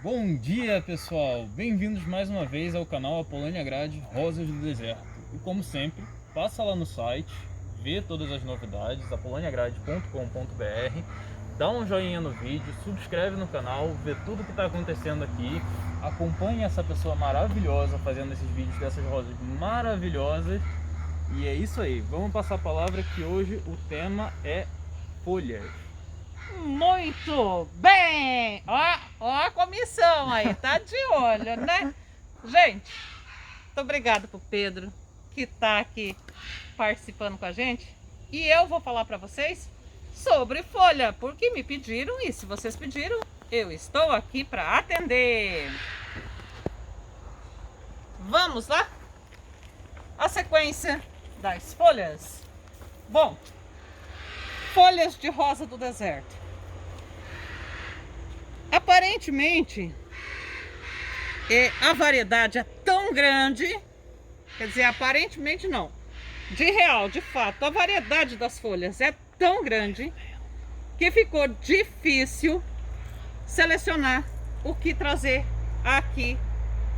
Bom dia, pessoal! Bem-vindos mais uma vez ao canal Apolônia Grade Rosas do Deserto. E como sempre, passa lá no site, vê todas as novidades, apoloniagrade.com.br, dá um joinha no vídeo, subscreve no canal, vê tudo que está acontecendo aqui, acompanhe essa pessoa maravilhosa fazendo esses vídeos dessas rosas maravilhosas. E é isso aí, vamos passar a palavra que hoje o tema é folhas. Muito bem! Ó a comissão aí, tá de olho, né? Gente, muito obrigada pro Pedro que tá aqui participando com a gente. E eu vou falar para vocês sobre folha, porque me pediram e se vocês pediram, eu estou aqui para atender. Vamos lá? A sequência das folhas. Bom, folhas de rosa do deserto. Aparentemente, a variedade é tão grande, quer dizer, aparentemente não, de real, de fato, a variedade das folhas é tão grande que ficou difícil selecionar o que trazer aqui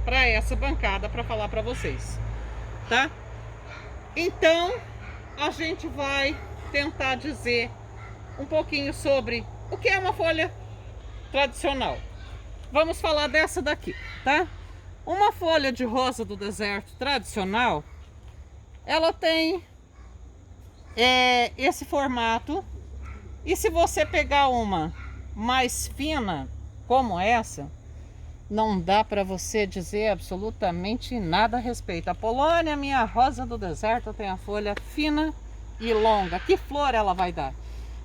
para essa bancada para falar para vocês, tá? Então, a gente vai tentar dizer um pouquinho sobre o que é uma folha tradicional. Vamos falar dessa daqui, tá? Uma folha de rosa do deserto tradicional, ela tem esse formato. E se você pegar uma mais fina como essa, não dá para você dizer absolutamente nada a respeito. A Polônia, minha rosa do deserto, tem a folha fina e longa. Que flor ela vai dar?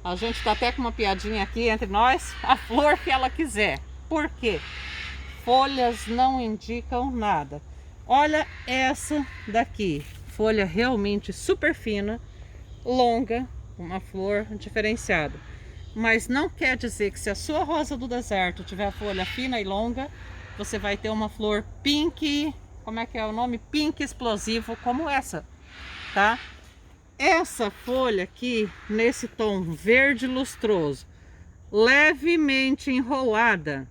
A gente tá até com uma piadinha aqui entre nós, a flor que ela quiser. Por quê? Folhas não indicam nada. Olha essa daqui, folha realmente super fina, longa, uma flor diferenciada. Mas não quer dizer que se a sua rosa do deserto tiver folha fina e longa, você vai ter uma flor pink, como é que é o nome? Pink explosivo como essa, tá? Essa folha aqui, nesse tom verde lustroso, levemente enrolada,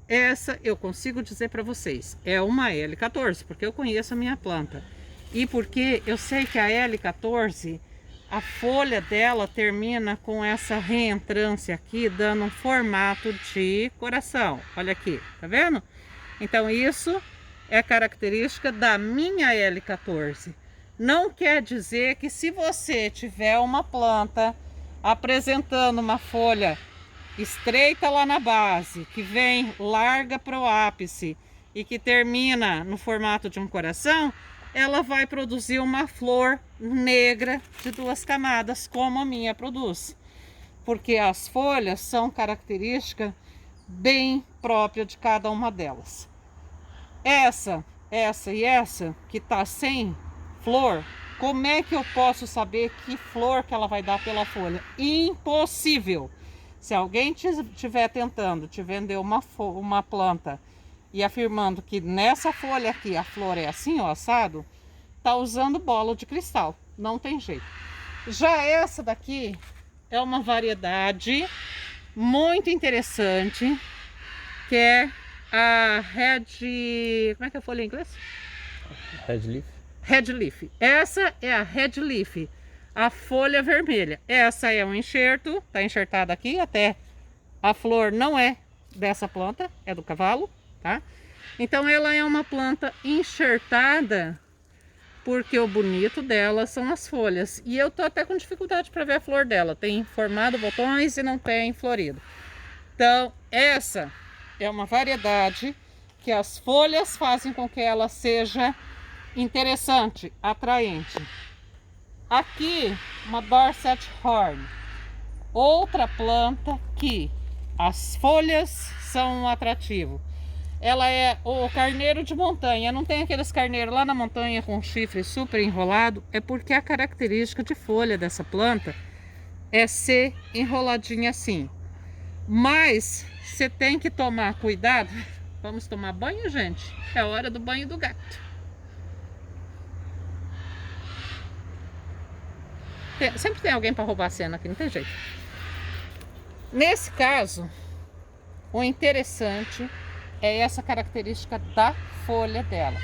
essa eu consigo dizer para vocês, é uma L14, porque eu conheço a minha planta. E porque eu sei que a L14, a folha dela termina com essa reentrância aqui, dando um formato de coração. Olha aqui, tá vendo? Então isso é característica da minha L14. Não quer dizer que se você tiver uma planta apresentando uma folha estreita lá na base, que vem larga para o ápice e que termina no formato de um coração, ela vai produzir uma flor negra de 2 camadas, como a minha produz. Porque as folhas são características bem próprias de cada uma delas. Essa e essa que está sem flor, como é que eu posso saber que flor que ela vai dar pela folha? Impossível! Se alguém estiver tentando te vender uma planta e afirmando que nessa folha aqui a flor é assim, ó, assado, tá usando bola de cristal, não tem jeito. Já essa daqui é uma variedade muito interessante, que é a Red... Como é que é a folha em inglês? Red Leaf. Red Leaf. Essa é a Red Leaf, a folha vermelha. Essa é um enxerto, tá enxertada aqui, até a flor não é dessa planta, é do cavalo, tá? Então ela é uma planta enxertada, porque o bonito dela são as folhas. E eu tô até com dificuldade para ver a flor dela, tem formado botões e não tem florido. Então essa é uma variedade que as folhas fazem com que ela seja interessante, atraente. Aqui, uma Dorset Horn, outra planta que as folhas são um atrativo. Ela é o carneiro de montanha, não tem aqueles carneiros lá na montanha com chifre super enrolado, é porque a característica de folha dessa planta é ser enroladinha assim. Mas você tem que tomar cuidado. Vamos tomar banho, gente? É hora do banho do gato. Sempre tem alguém para roubar a cena aqui, não tem jeito. Nesse caso, o interessante é essa característica da folha dela.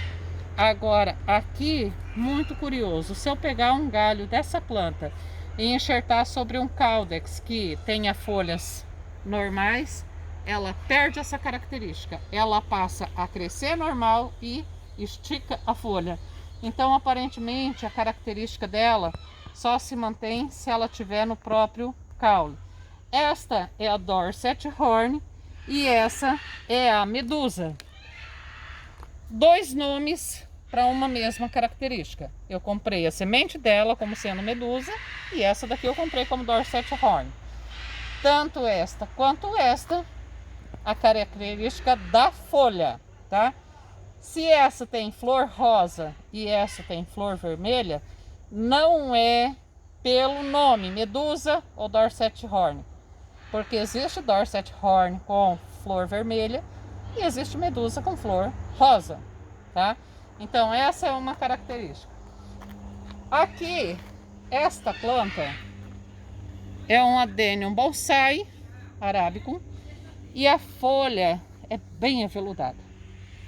Agora, aqui, muito curioso, se eu pegar um galho dessa planta e enxertar sobre um caudex que tenha folhas normais, ela perde essa característica. Ela passa a crescer normal e estica a folha. Então, aparentemente, a característica dela só se mantém se ela tiver no próprio caule. Esta é a Dorset Horn e essa é a Medusa. Dois nomes para uma mesma característica. Eu comprei a semente dela como sendo Medusa e essa daqui eu comprei como Dorset Horn. Tanto esta quanto esta, a característica da folha, tá? Se essa tem flor rosa e essa tem flor vermelha, não é pelo nome Medusa ou Dorset Horn, porque existe Dorset Horn com flor vermelha e existe Medusa com flor rosa, tá? Então essa é uma característica. Aqui, esta planta é um Adenium bonsai arábico e a folha é bem aveludada.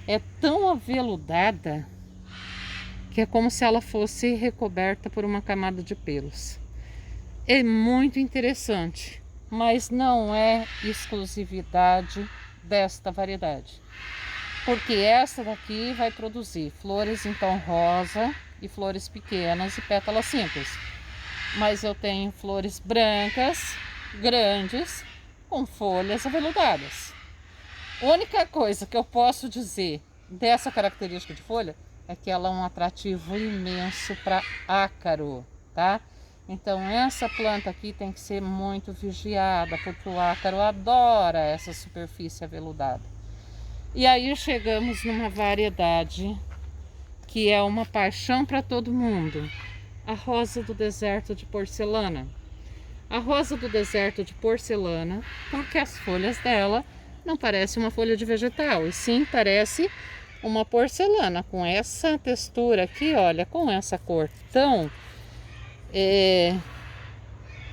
É tão aveludada que é como se ela fosse recoberta por uma camada de pelos. É muito interessante, mas não é exclusividade desta variedade. Porque esta daqui vai produzir flores em tom rosa e flores pequenas e pétalas simples. Mas eu tenho flores brancas, grandes, com folhas aveludadas. A única coisa que eu posso dizer dessa característica de folha é que ela é um atrativo imenso para ácaro, tá? Então essa planta aqui tem que ser muito vigiada, porque o ácaro adora essa superfície aveludada. E aí chegamos numa variedade que é uma paixão para todo mundo, a rosa do deserto de porcelana. A rosa do deserto de porcelana, porque as folhas dela não parecem uma folha de vegetal, e sim parece uma porcelana, com essa textura aqui, olha, com essa cor tão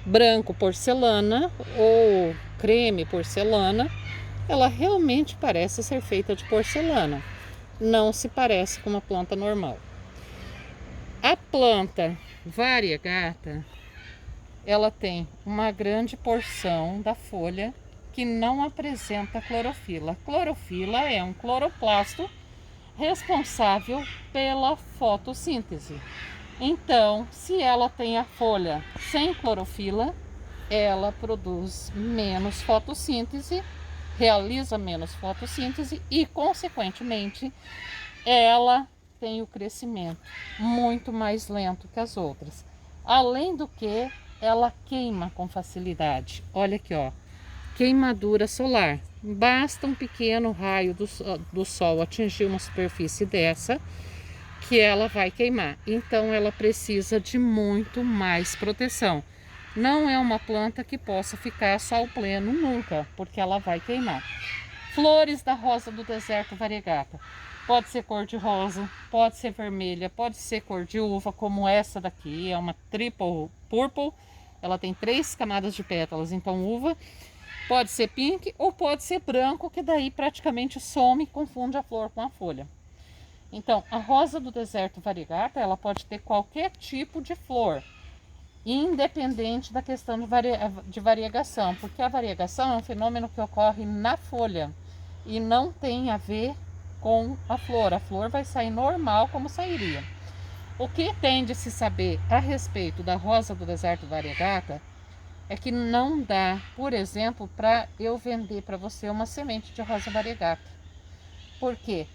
branco porcelana ou creme porcelana, ela realmente parece ser feita de porcelana, não se parece com uma planta normal. A planta variegata, ela tem uma grande porção da folha que não apresenta clorofila. Clorofila é um cloroplasto responsável pela fotossíntese. Então, se ela tem a folha sem clorofila, ela produz menos fotossíntese, realiza menos fotossíntese e, consequentemente, ela tem o crescimento muito mais lento que as outras. Além do que, ela queima com facilidade. Olha aqui, ó. Queimadura solar. Basta um pequeno raio do sol atingir uma superfície dessa que ela vai queimar. Então ela precisa de muito mais proteção. Não é uma planta que possa ficar sol pleno nunca, porque ela vai queimar. Flores da rosa do deserto variegata. Pode ser cor de rosa, pode ser vermelha, pode ser cor de uva, como essa daqui, é uma triple purple. Ela tem 3 camadas de pétalas, então uva. Pode ser pink ou pode ser branco, que daí praticamente some e confunde a flor com a folha. Então, a rosa do deserto variegata, ela pode ter qualquer tipo de flor, independente da questão de variegação, porque a variegação é um fenômeno que ocorre na folha e não tem a ver com a flor. A flor vai sair normal como sairia. O que tem de se saber a respeito da rosa do deserto variegata é que não dá, por exemplo, para eu vender para você uma semente de rosa variegata. Por quê?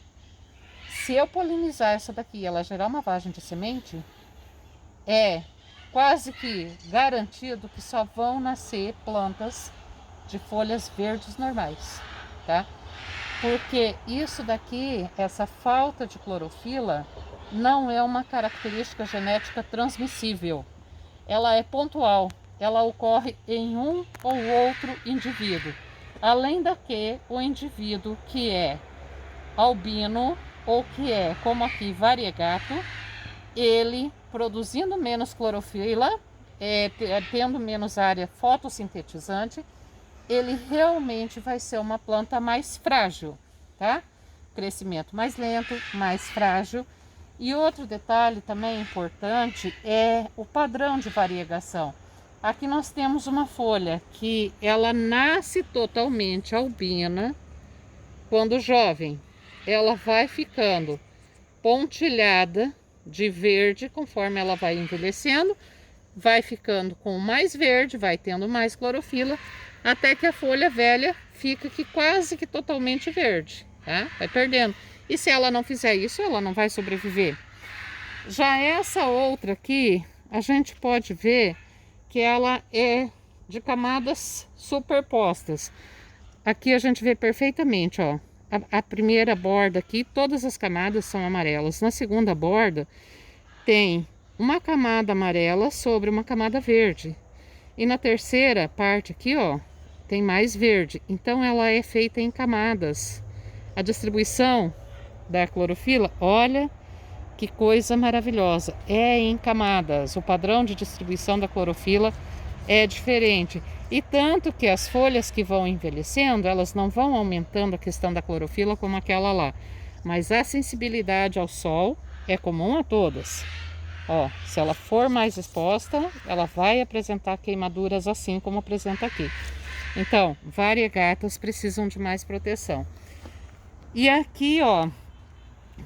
Se eu polinizar essa daqui e ela gerar uma vagem de semente, é quase que garantido que só vão nascer plantas de folhas verdes normais, tá? Porque isso daqui, essa falta de clorofila, não é uma característica genética transmissível. Ela é pontual. Ela ocorre em um ou outro indivíduo. Além da que o indivíduo que é albino ou que é, como aqui, variegato, ele produzindo menos clorofila, tendo menos área fotossintetizante, ele realmente vai ser uma planta mais frágil. tá? Crescimento mais lento, mais frágil. E outro detalhe também importante é o padrão de variegação. Aqui nós temos uma folha que ela nasce totalmente albina. Quando jovem, ela vai ficando pontilhada de verde conforme ela vai envelhecendo, vai ficando com mais verde, vai tendo mais clorofila, até que a folha velha fica quase que totalmente verde, tá? Vai perdendo. E se ela não fizer isso, ela não vai sobreviver. Já essa outra aqui, a gente pode ver que ela é de camadas superpostas. Aqui a gente vê perfeitamente, ó. A primeira borda aqui, todas as camadas são amarelas. Na segunda borda, tem uma camada amarela sobre uma camada verde. E na terceira parte aqui, ó, tem mais verde. Então ela é feita em camadas. A distribuição da clorofila, olha que coisa maravilhosa, é em camadas. O padrão de distribuição da clorofila é diferente. E tanto que as folhas que vão envelhecendo, elas não vão aumentando a questão da clorofila como aquela lá. Mas a sensibilidade ao sol é comum a todas. Ó, se ela for mais exposta, ela vai apresentar queimaduras assim como apresenta aqui. Então, variegatas precisam de mais proteção. E aqui, ó,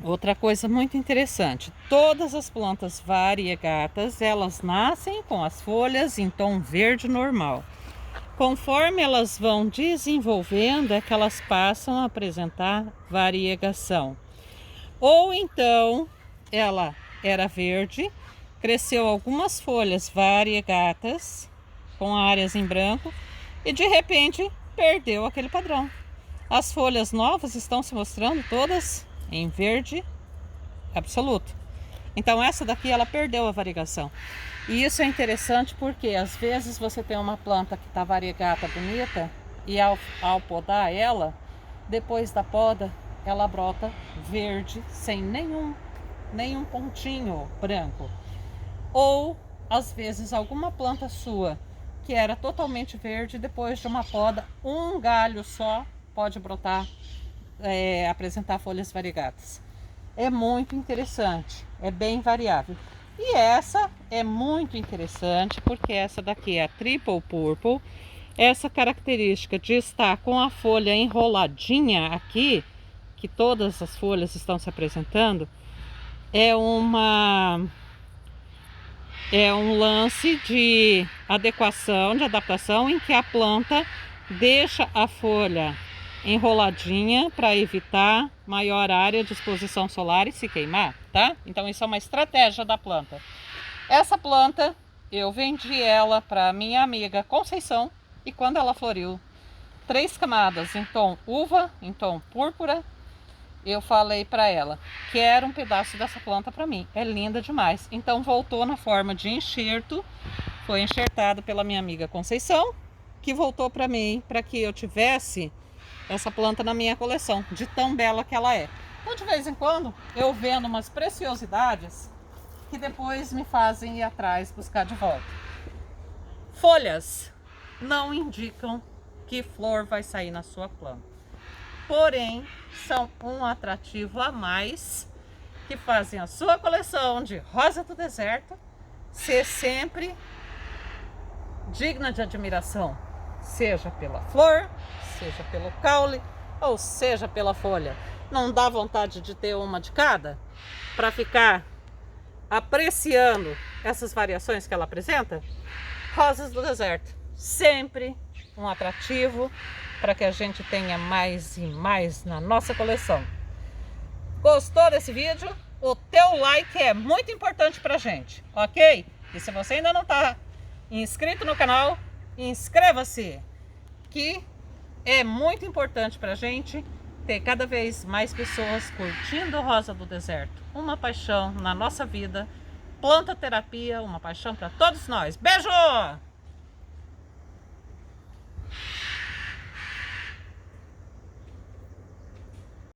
outra coisa muito interessante, todas as plantas variegatas, elas nascem com as folhas em tom verde normal. Conforme elas vão desenvolvendo, é que elas passam a apresentar variegação. Ou então, ela era verde, cresceu algumas folhas variegatas, com áreas em branco, e de repente perdeu aquele padrão. As folhas novas estão se mostrando todas em verde absoluto. Então essa daqui ela perdeu a variegação. E isso é interessante porque às vezes você tem uma planta que está variegata bonita e ao podar ela, depois da poda, ela brota verde sem nenhum pontinho branco. Ou às vezes alguma planta sua que era totalmente verde, depois de uma poda, um galho só pode brotar, apresentar folhas variegatas. É muito interessante, é bem variável. E essa é muito interessante porque essa daqui é a Triple Purple. Essa característica de estar com a folha enroladinha aqui, que todas as folhas estão se apresentando, é um lance de adequação, de adaptação, em que a planta deixa a folha enroladinha para evitar maior área de exposição solar e se queimar, tá? Então isso é uma estratégia da planta. Essa planta eu vendi ela para minha amiga Conceição e quando ela floriu, 3 camadas em tom uva, em tom púrpura, eu falei para ela, quero um pedaço dessa planta para mim, é linda demais. Então voltou na forma de enxerto, foi enxertado pela minha amiga Conceição, que voltou para mim para que eu tivesse essa planta na minha coleção, de tão bela que ela é. Então de vez em quando eu vendo umas preciosidades que depois me fazem ir atrás buscar de volta. Folhas não indicam que flor vai sair na sua planta, porém são um atrativo a mais que fazem a sua coleção de rosa do deserto ser sempre digna de admiração, seja pela flor, seja pelo caule ou seja pela folha. Não dá vontade de ter uma de cada para ficar apreciando essas variações que ela apresenta? Rosas do deserto, sempre um atrativo para que a gente tenha mais e mais na nossa coleção. Gostou desse vídeo? O teu like é muito importante pra gente, ok? E se você ainda não está inscrito no canal, inscreva-se, que é muito importante pra gente ter cada vez mais pessoas curtindo Rosa do Deserto. Uma paixão na nossa vida, planta terapia, uma paixão para todos nós. Beijo!